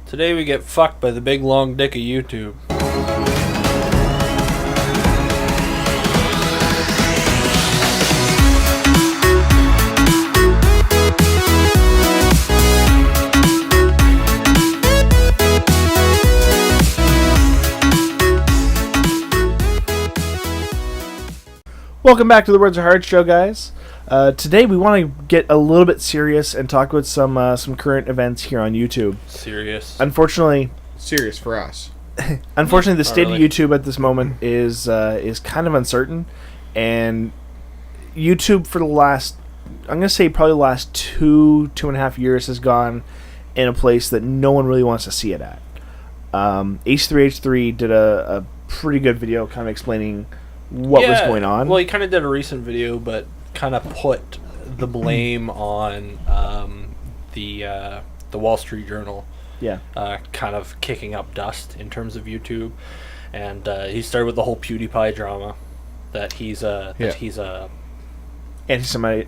Today we get fucked by the big long dick of YouTube. Welcome back to the Words of Hard Show, guys. Today we want to get a little bit serious and talk about some current events here on YouTube. Serious. Unfortunately, serious for us. The state of YouTube at this moment is kind of uncertain, and YouTube for the last, I'm going to say probably the last two and a half years has gone in a place that no one really wants to see it at. H3H3 did a pretty good video kind of explaining what was going on. Well, he kind of did a recent video, but kind of put the blame on the Wall Street Journal. Yeah. Kind of kicking up dust in terms of YouTube, and he started with the whole PewDiePie drama that he's anti-Semitic.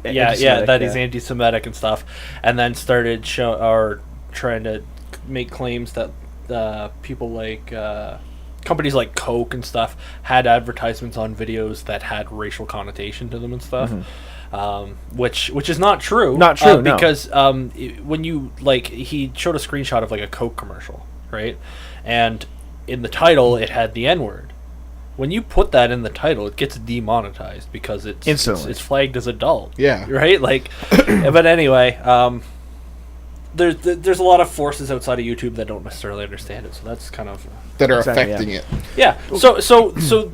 He's anti-Semitic and stuff, and then started trying to make claims that people like. Companies like Coke and stuff had advertisements on videos that had racial connotation to them and stuff, which is not true. Not true, no. Because when you he showed a screenshot of like a Coke commercial, right? And in the title it had the N-word. When you put that in the title, it gets demonetized because it's flagged as adult. Yeah. Right. But anyway. There's a lot of forces outside of YouTube that don't necessarily understand it, so that's kind of that are affecting it. Yeah. So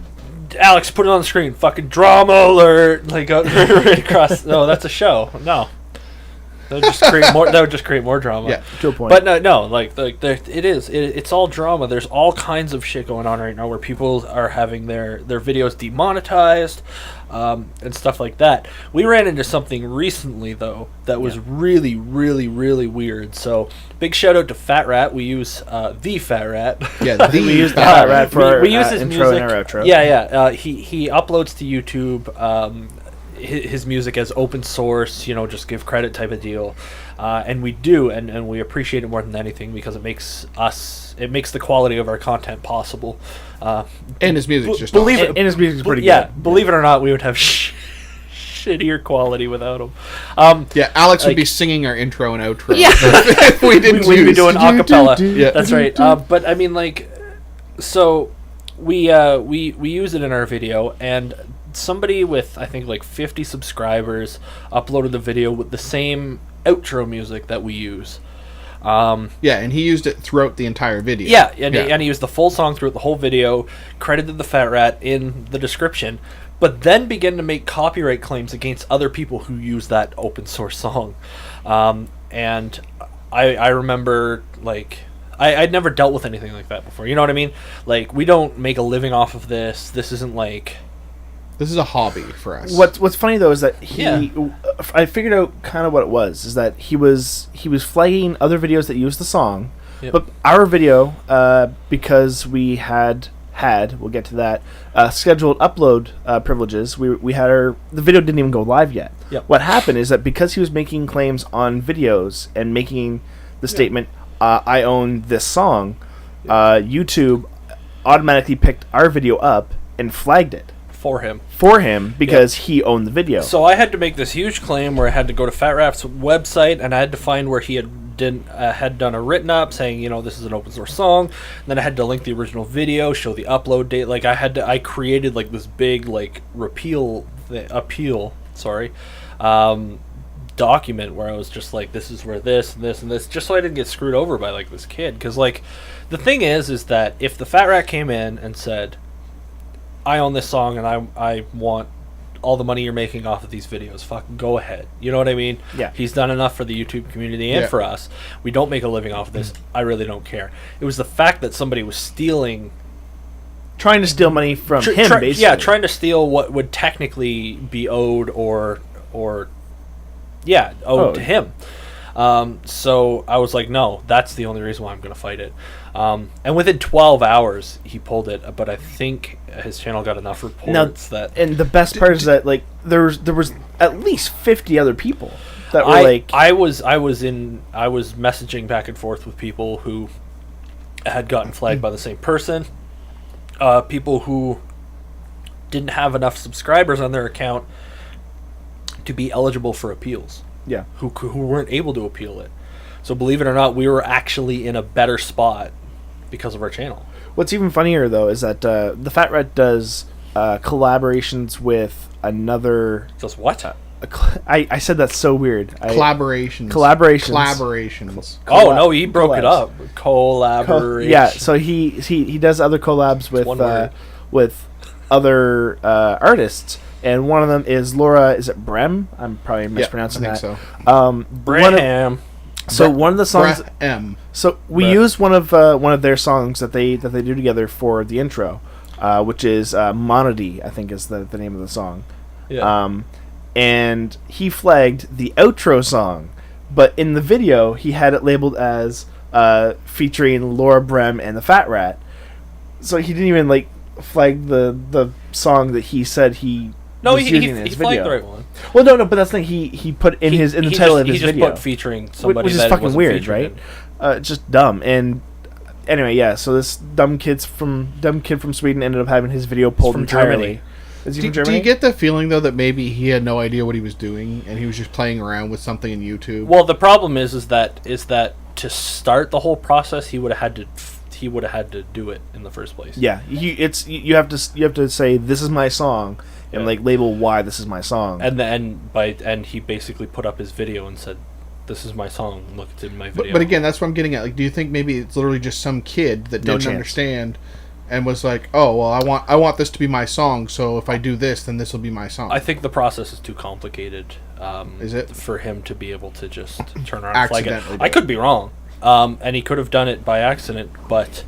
Alex, put it on the screen. Fucking drama alert! Right across. No, that's a show. No, that would just create more. That would just create more drama. Yeah, to a point. But no, it's all drama. There's all kinds of shit going on right now where people are having their videos demonetized, and stuff like that. We ran into something recently though that was really, really, really weird. So big shout out to Fat Rat. We use the Fat Rat. Yeah, we use the Fat Rat for we use his intro music. And our outro. Yeah. He uploads to YouTube. His music as open source, just give credit type of deal, and we do, and we appreciate it more than anything because it makes the quality of our content possible. And his music's just awesome. And his music's pretty good. Yeah, believe it or not, we would have shittier quality without him. Alex would be singing our intro and outro. Yeah, if we didn't we'd be doing acapella. Yeah, that's right. But I mean, so we use it in our video, and somebody with I think 50 subscribers uploaded the video with the same outro music that we use. And he used it throughout the entire video. Yeah, and he used the full song throughout the whole video, credited the Fat Rat in the description, but then began to make copyright claims against other people who use that open source song. And I remember I'd never dealt with anything like that before. You know what I mean? We don't make a living off of this. This isn't This is a hobby for us. What's funny though is that I figured out kind of what it was. Is that he was flagging other videos that use the song, but our video, because we had we'll get to that, scheduled upload privileges. We had the video didn't even go live yet. Yep. What happened is that because he was making claims on videos and making the statement, "I own this song," YouTube automatically picked our video up and flagged it. For him because he owned the video. So I had to make this huge claim where I had to go to Fat Rap's website and I had to find where he had done a written up saying, this is an open source song. And then I had to link the original video, show the upload date. I created this big appeal document where I was just this is where this and this and this, just so I didn't get screwed over by this kid. Because the thing is that if the Fat Rat came in and said, I own this song and I want all the money you're making off of these videos, fucking go ahead. You know what I mean? Yeah. He's done enough for the YouTube community and for us. We don't make a living off of this. I really don't care. It was the fact that somebody was trying to steal money from him, basically. Yeah, trying to steal what would technically be owed owed to him. So I was like, no, that's the only reason why I'm going to fight it. And within 12 hours, he pulled it. But I think his channel got enough reports that. And the best part is that there was at least 50 other people that were I was messaging back and forth with people who had gotten flagged by the same person. People who didn't have enough subscribers on their account to be eligible for appeals. Yeah. Who weren't able to appeal it. So believe it or not, we were actually in a better spot because of our channel. What's even funnier, though, is that the Fat Rat does collaborations with another... Just what? I said that's so weird. Collaborations. Oh, no, he broke it up. Collaboration. Yeah, so he does other collabs with other artists. And one of them is Laura, is it Brem? I'm probably mispronouncing that. I think so. Brem. One of the songs... So we used one of their songs that they do together for the intro, which is Monody, I think is the name of the song. Yeah. And he flagged the outro song, but in the video he had it labeled as featuring Laura Brem and the Fat Rat. So he didn't even flag the song that he said he... No, he flagged the right one. Well, no, but that's the thing. He put in the title of his video. He just put featuring somebody, which is that fucking weird, right? In. Just dumb. And anyway, yeah. So this dumb kid from Sweden ended up having his video pulled from entirely. Germany. Is he do, from Germany? Do you get the feeling though that maybe he had no idea what he was doing and he was just playing around with something in YouTube? Well, the problem is that to start the whole process, he would have had to do it in the first place. Yeah, you have to say this is my song and label why this is my song. And he basically put up his video and said, "This is my song. Look, it's in my video." But again, that's what I'm getting at. Do you think maybe it's literally just some kid that didn't understand and was like, "Oh, well, I want this to be my song. So if I do this, then this will be my song." I think the process is too complicated. Is it for him to be able to just turn around and flag it? Accidentally. I could be wrong. And he could have done it by accident, but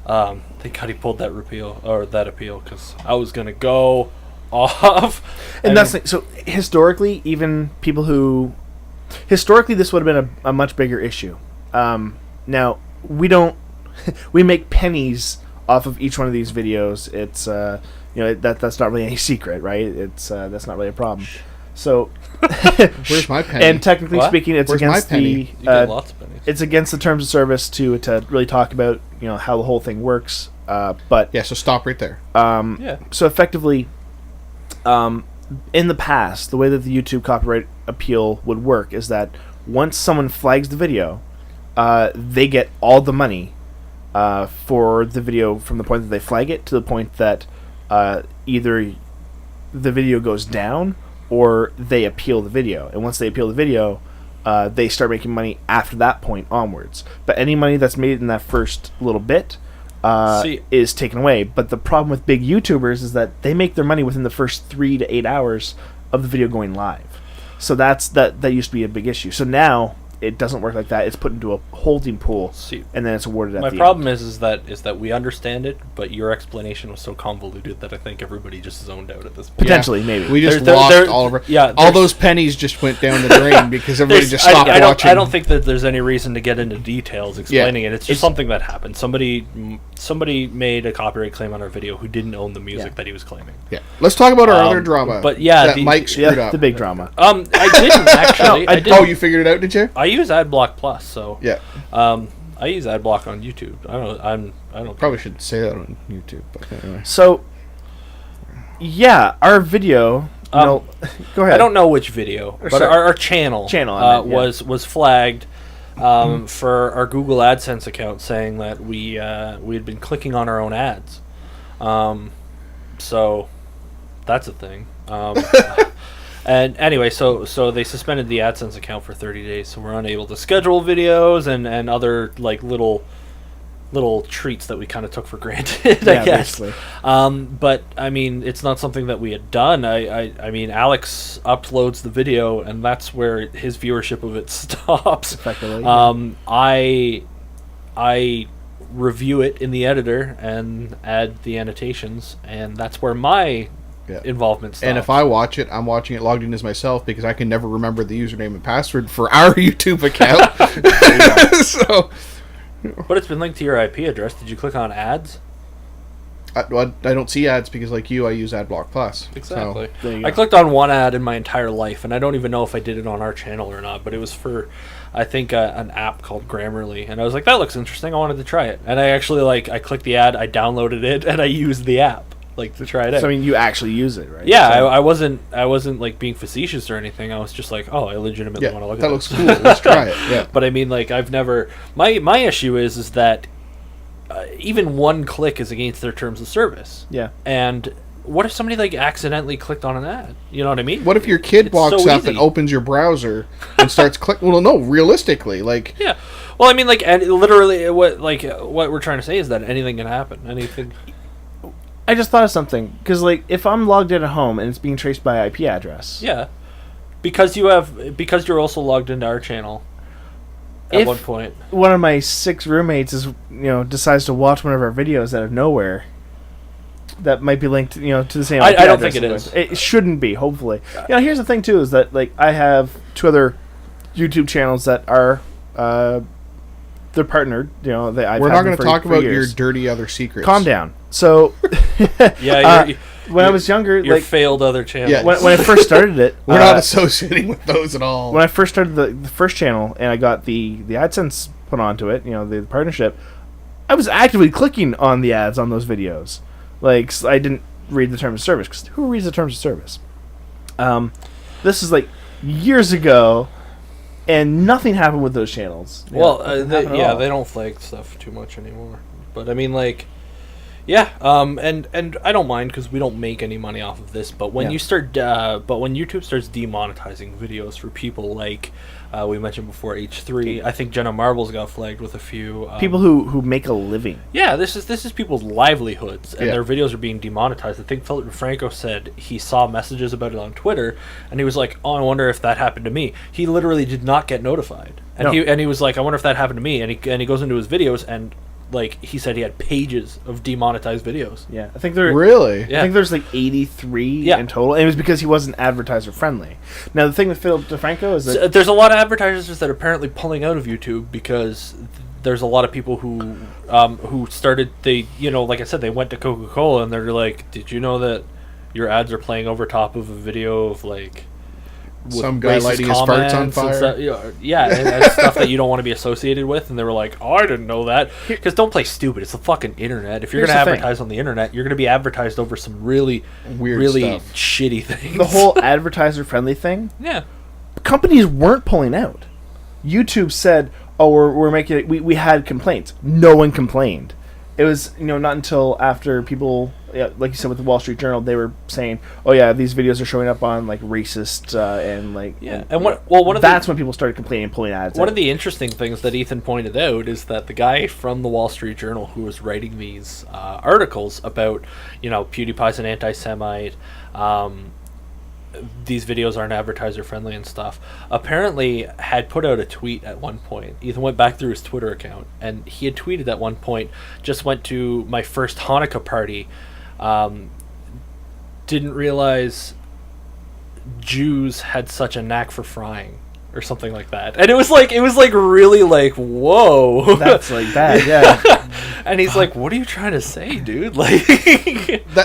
thank God he pulled that appeal because I was gonna go off. And so historically, even people who this would have been a much bigger issue. Now we make pennies off of each one of these videos. It's that's not really any secret, right? It's that's not really a problem. So where's my penny? And technically speaking, it's against the You get lots of pennies. it's against the terms of service to really talk about how the whole thing works. But yeah, so stop right there. So effectively, in the past, the way that the YouTube copyright appeal would work is that once someone flags the video, they get all the money for the video from the point that they flag it to the point that either the video goes down or they appeal the video. And once they appeal the video, they start making money after that point onwards. But any money that's made in that first little bit is taken away. But the problem with big YouTubers is that they make their money within the first 3 to 8 hours of the video going live. So that used to be a big issue. So now it doesn't work like that. It's put into a holding pool, and then it's awarded at the end. My problem is that we understand it, but your explanation was so convoluted that I think everybody just zoned out at this point. Potentially, maybe. We just lost all of our... Yeah, all those pennies just went down the drain because everybody just stopped watching. I don't think that there's any reason to get into details explaining it. It's just something that happened. Somebody made a copyright claim on our video who didn't own the music that he was claiming. Yeah. Let's talk about our other drama. But that Mike screwed up. The big drama. I didn't actually. I didn't. Oh, you figured it out, did you? I use AdBlock Plus, so yeah. I use AdBlock on YouTube. I don't probably should say that on YouTube. But anyway. So, yeah, our video. Go ahead. I don't know which video, but our channel was flagged for our Google AdSense account, saying that we had been clicking on our own ads. So that's a thing. And anyway, so they suspended the AdSense account for 30 days, so we're unable to schedule videos and other little treats that we kind of took for granted, I guess. Basically. But I mean, it's not something that we had done. I mean, Alex uploads the video, and that's where his viewership of it stops. Effectively. I review it in the editor and add the annotations, and that's where my involvement stops. And if I watch it, I'm watching it logged in as myself because I can never remember the username and password for our YouTube account. So, but it's been linked to your IP address. Did you click on ads? I don't see ads because, like you, I use AdBlock Plus. Exactly. So, I clicked on one ad in my entire life, and I don't even know if I did it on our channel or not, but it was for, I think, an app called Grammarly, and I was like, that looks interesting, I wanted to try it. And I actually, I clicked the ad, I downloaded it, and I used the app, to try it out. So, I mean, you actually use it, right? Yeah, so, I wasn't, being facetious or anything, I was just like, oh, I legitimately want to look at that. That looks cool, let's try it, yeah. But I mean, I've never, my issue is that even one click is against their terms of service. Yeah. And what if somebody accidentally clicked on an ad? You know what I mean? What if your kid walks so up easy. and opens your browser and starts clicking? Well, no, realistically, yeah. Well, I mean, and literally, what we're trying to say is that anything can happen. Anything. I just thought of something because, if I'm logged in at home and it's being traced by IP address. Yeah. Because you're also logged into our channel. At one point, one of my 6 roommates decides to watch one of our videos out of nowhere, that might be linked, to the same. I don't think it is. It shouldn't be. Hopefully, here's the thing too: is that I have 2 other YouTube channels that are they're partnered. We're not going to talk about your dirty other secrets. Calm down. So, when I was younger, your failed other channel. Yeah, when I first started it, we're not associating with those at all. When I first started the first channel and I got the AdSense put onto it, the partnership, I was actively clicking on the ads on those videos. I didn't read the terms of service, because who reads the terms of service? This is years ago, and nothing happened with those channels. Well, they don't flag stuff too much anymore. But I mean, yeah, and I don't mind because we don't make any money off of this. But when when YouTube starts demonetizing videos for people we mentioned before, H3, I think Jenna Marbles got flagged with a few people who make a living. Yeah, this is people's livelihoods, and their videos are being demonetized. I think Philip DeFranco said he saw messages about it on Twitter, and he was like, "Oh, I wonder if that happened to me." He literally did not get notified, and he was like, "I wonder if that happened to me." And he goes into his videos and. He said he had pages of demonetized videos. Yeah, I think there really. Yeah. I think there's 83 in total, and it was because he wasn't advertiser friendly. Now the thing with Philip DeFranco is that there's a lot of advertisers that are apparently pulling out of YouTube because there's a lot of people who started like I said, they went to Coca-Cola and they're like, "Did you know that your ads are playing over top of a video of some guy lighting his farts on fire?" And stuff that you don't want to be associated with. And they were like, "Oh, I didn't know that." Because don't play stupid. It's the fucking internet. If you're going to advertise on the internet, you're going to be advertised over some really weird stuff. Shitty things. The whole advertiser-friendly thing? Yeah. Companies weren't pulling out. YouTube said, "Oh, we're making it." We had complaints. No one complained. It was not until after people, like you said with the Wall Street Journal, they were saying, "Oh yeah, these videos are showing up on racist and that's when people started complaining and pulling ads. One of the interesting things that Ethan pointed out is that the guy from the Wall Street Journal who was writing these articles about PewDiePie's an anti-Semite. These videos aren't advertiser friendly and stuff, apparently had put out a tweet at one point. Ethan went back through his Twitter account and he had tweeted at one point, "Just went to my first Hanukkah party, didn't realize Jews had such a knack for frying," or something like that. And it was really whoa, that's bad. Yeah. And he's like, "What are you trying to say, dude?"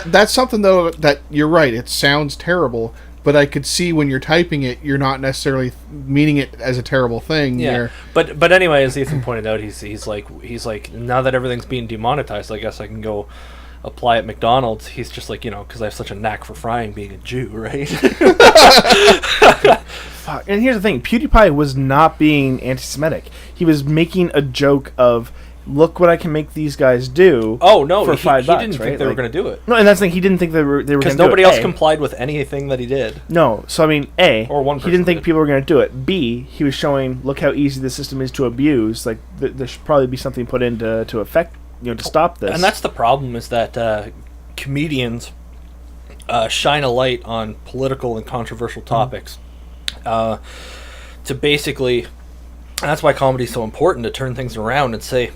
That's something though that you're right, it sounds terrible, but I could see when you're typing it, you're not necessarily meaning it as a terrible thing. Yeah. But anyway, as Ethan pointed out, he's like, now that everything's being demonetized, I guess I can go apply at McDonald's. He's just like, because I have such a knack for frying, being a Jew, right? Fuck. And here's the thing: PewDiePie was not being anti-Semitic. He was making a joke of, "Look what I can make these guys do." Oh no! For $5, he didn't think they were going to do it. No, and that's the thing. He didn't think they were going to do it. Because nobody else complied with anything that he did. No, so I mean, A, or one he didn't think people were going to do it. B, he was showing, look how easy the system is to abuse. There should probably be something put in to affect, to stop this. And that's the problem: is that comedians shine a light on political and controversial topics to basically. And that's why comedy is so important, to turn things around and say,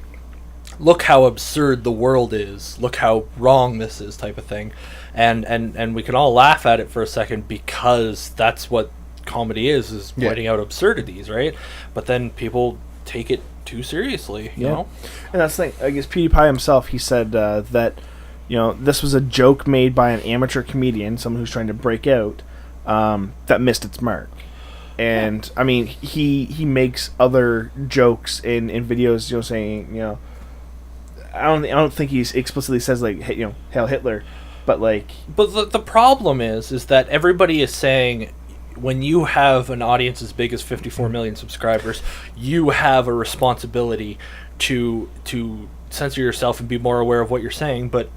"Look how absurd the world is. Look how wrong this is," type of thing. And we can all laugh at it for a second because that's what comedy is pointing out absurdities, right? But then people take it too seriously, you know? And that's the thing. I guess PewDiePie himself, he said that this was a joke made by an amateur comedian, someone who's trying to break out, that missed its mark. And I mean, he makes other jokes in videos, saying, I don't think he explicitly says like, hey, Hail Hitler, but like. But the problem is that everybody is saying, when you have an audience as big as 54 million subscribers, you have a responsibility to censor yourself and be more aware of what you're saying. But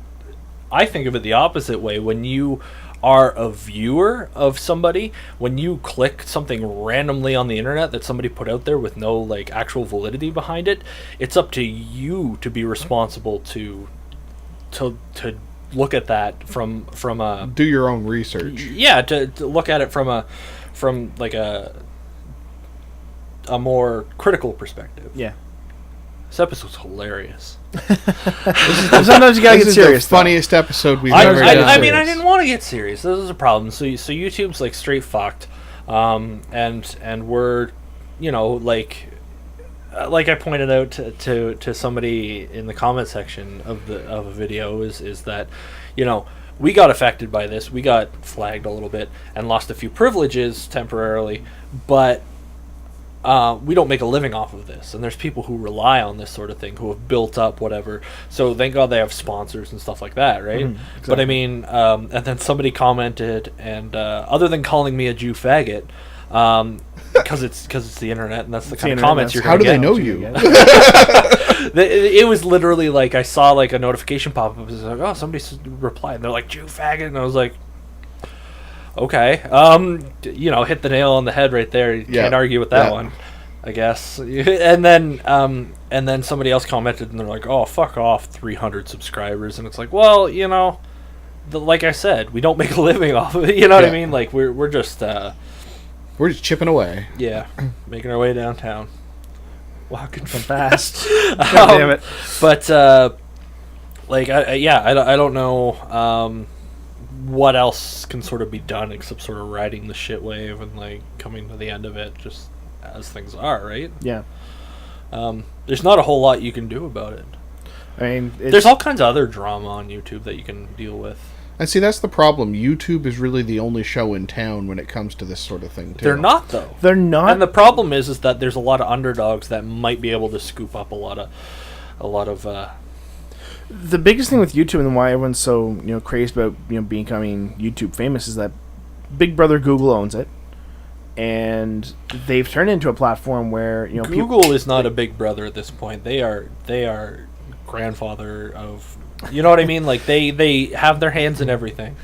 I think of it the opposite way. When you are a viewer of somebody, when you click something randomly on the internet that somebody put out there with no like actual validity behind it, it's up to you to be responsible to look at that from a do your own research. Yeah, to look at it from a more critical perspective. Yeah. This episode's hilarious. Sometimes you gotta get serious. The funniest episode we've ever done. I mean, I didn't want to get serious. This is a problem. So YouTube's like straight fucked, and we're, like I pointed out to somebody in the comment section of a video is that, we got affected by this. We got flagged a little bit and lost a few privileges temporarily, but we don't make a living off of this, and there's people who rely on this sort of thing, who have built up whatever. So thank God they have sponsors and stuff like that, right? Exactly. But I mean, and then somebody commented, and other than calling me a Jew faggot, because it's the internet, and that's the kind of comments you're going to get. How do they know you? It was literally like I saw like a notification pop up. It was like, oh, somebody replied, and they're like, Jew faggot, and I was like, okay, hit the nail on the head right there. You can't argue with that one, I guess. And then somebody else commented, and they're like, "Oh, fuck off, 300 subscribers." And it's like, well, like I said, we don't make a living off of it. You know what I mean? Like we're just chipping away. Yeah, making our way downtown. Walking fast. God damn it! But I don't know. What else can sort of be done except sort of riding the shit wave and like coming to the end of it just as things are, right? Yeah. There's not a whole lot you can do about it. I mean, there's all kinds of other drama on YouTube that you can deal with. And see, that's the problem. YouTube is really the only show in town when it comes to this sort of thing, too. They're not, though. They're not. And the problem is that there's a lot of underdogs that might be able to scoop up a lot of. The biggest thing with YouTube and why everyone's so crazed about becoming YouTube famous is that Big Brother Google owns it, and they've turned it into a platform where Google is not a big brother at this point. They are grandfather of. You know what I mean? Like they have their hands in everything.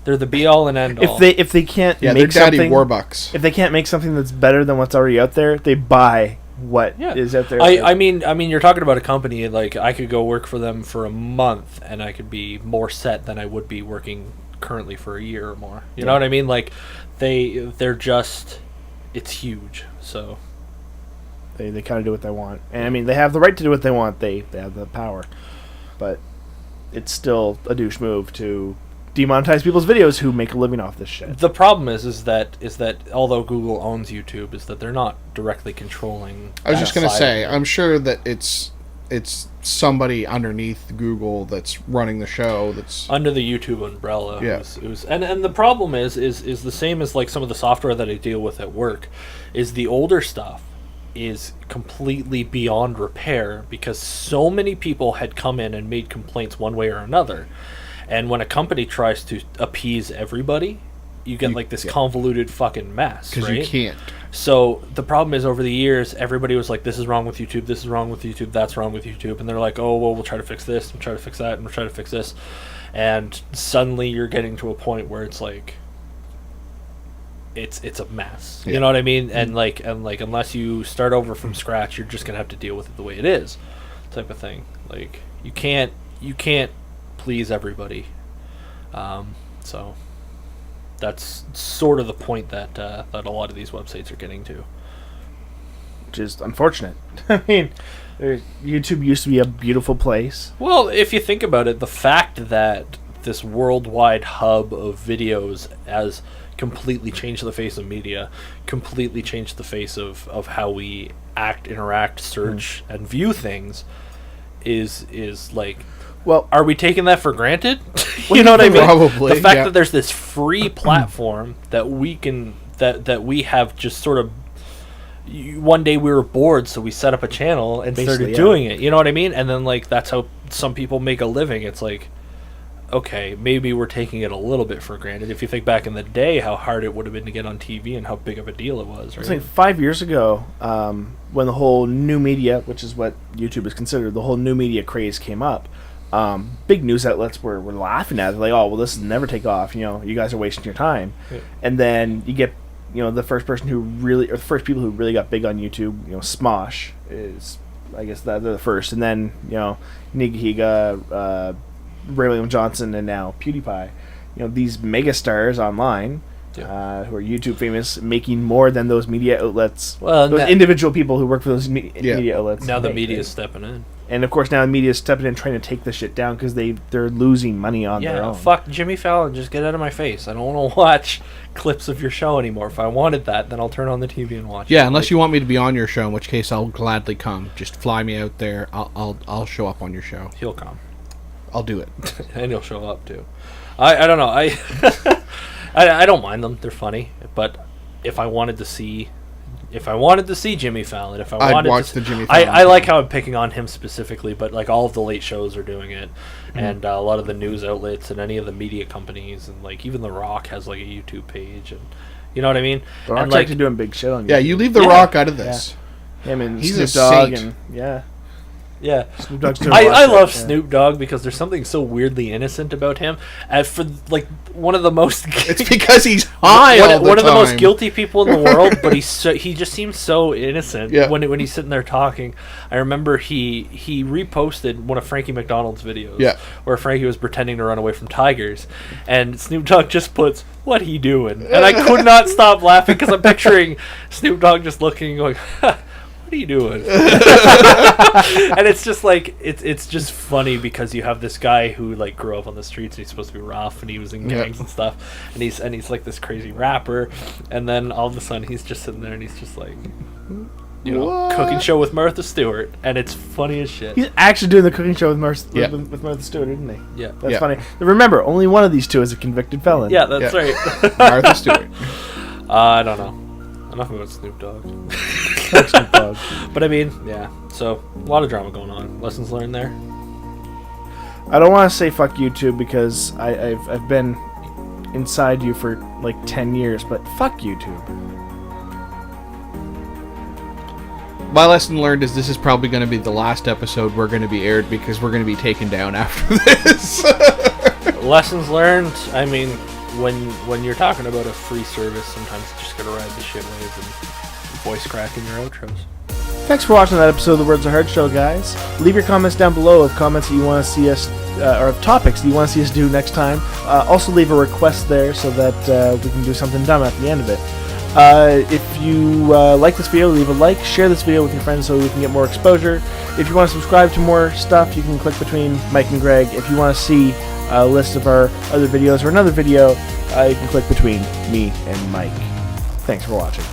They're the be all and end all. If they can't make Daddy something, Warbucks. If they can't make something that's better than what's already out there, they buy what is out there. I mean, you're talking about a company, like I could go work for them for a month and I could be more set than I would be working currently for a year or more. You know what I mean? Like they're just, it's huge. So they kind of do what they want, and I mean they have the right to do what they want. They have the power, but it's still a douche move to demonetize people's videos who make a living off this shit. The problem is that although Google owns YouTube, is that they're not directly controlling. I was just going to say, I'm sure that it's somebody underneath Google that's running the show, that's under the YouTube umbrella. Yeah. And the problem is the same as like some of the software that I deal with at work, is the older stuff is completely beyond repair because so many people had come in and made complaints one way or another. And when a company tries to appease everybody, you get like this convoluted fucking mess, right? Because you can't. So the problem is, over the years, everybody was like, this is wrong with YouTube, this is wrong with YouTube, that's wrong with YouTube. And they're like, oh, well, we'll try to fix this, we'll try to fix that, and we'll try to fix this. And suddenly you're getting to a point where it's like, it's a mess. You know what I mean? And like unless you start over from scratch, you're just gonna have to deal with it the way it is, type of thing. Like you can't please everybody. So that's sort of the point that a lot of these websites are getting to, which is unfortunate. I mean, YouTube used to be a beautiful place. Well, if you think about it, the fact that this worldwide hub of videos has completely changed the face of media, completely changed the face of how we act, interact, search, and view things is like Well, are we taking that for granted? You know what I mean? Probably. The fact that there's this free platform that we can that we have just sort of. One day we were bored, so we set up a channel and started doing it. You know what I mean? And then like that's how some people make a living. It's like, okay, maybe we're taking it a little bit for granted. If you think back in the day, how hard it would have been to get on TV and how big of a deal it was. Right? It's like 5 years ago, when the whole new media, which is what YouTube is considered, the whole new media craze came up. Big news outlets were laughing at it, like, oh, well, this will never take off. You know, you guys are wasting your time. Yeah. And then you get, you know, the first people who really got big on YouTube, you know, Smosh is, I guess they're the first, and then, you know, Nigahiga, Ray William Johnson, and now PewDiePie. You know, these megastars online, who are YouTube famous, making more than those media outlets, those individual people who work for those media outlets. Now the media's stepping in. And of course now the media's stepping in trying to take this shit down because they're losing money on their own. Fuck Jimmy Fallon, just get out of my face. I don't want to watch clips of your show anymore. If I wanted that, then I'll turn on the TV and watch it. Yeah, unless you want me to be on your show, in which case I'll gladly come. Just fly me out there. I'll show up on your show. He'll come. I'll do it. And he'll show up too. I don't know. I don't mind them. They're funny. But if I wanted to see Jimmy Fallon, I'd watch the Jimmy Fallon. I like how I'm picking on him specifically, but like all of the late shows are doing it, and a lot of the news outlets and any of the media companies, and like even The Rock has like a YouTube page, and you know what I mean. The Rock's actually doing big shit on YouTube. Yeah, you leave The Rock out of this. Yeah. Him and he's Snoop a Dogg, saint. and yeah. Snoop Dogg's doing I love Snoop Dogg because there's something so weirdly innocent about him. And for like one of the most, it's because he's high. One of the most guilty people in the world, but he just seems so innocent when he's sitting there talking. I remember he reposted one of Frankie McDonald's videos, where Frankie was pretending to run away from tigers, and Snoop Dogg just puts, "What he doing?" And I could not stop laughing because I'm picturing Snoop Dogg just looking and going, what are you doing? And it's just like it's just funny because you have this guy who like grew up on the streets and he's supposed to be rough and he was in gangs and stuff, and he's like this crazy rapper, and then all of a sudden he's just sitting there and he's just like, you know, cooking show with Martha Stewart, and it's funny as shit. He's actually doing the cooking show with Martha Stewart, isn't he? Yeah, that's funny. Remember, only one of these two is a convicted felon. Yeah, that's right. Martha Stewart. I don't know. Enough about Snoop Dogg. Snoop Dogg. But I mean, yeah. So a lot of drama going on. Lessons learned there. I don't want to say fuck YouTube because I've been inside you for like 10 years, but fuck YouTube. My lesson learned is this is probably going to be the last episode we're going to be aired because we're going to be taken down after this. Lessons learned. I mean, when you're talking about a free service, sometimes you just gotta ride the shit wave and voice crack in your outros. Thanks for watching that episode of the Words of Heart Show, guys. Leave your comments down below of comments that you want to see us, or of topics that you want to see us do next time. Also leave a request there so that we can do something dumb at the end of it. If you like this video, leave a like, share this video with your friends so we can get more exposure. If you want to subscribe to more stuff, you can click between Mike and Greg. If you want to see a list of our other videos or another video, you can click between me and Mike. Thanks for watching.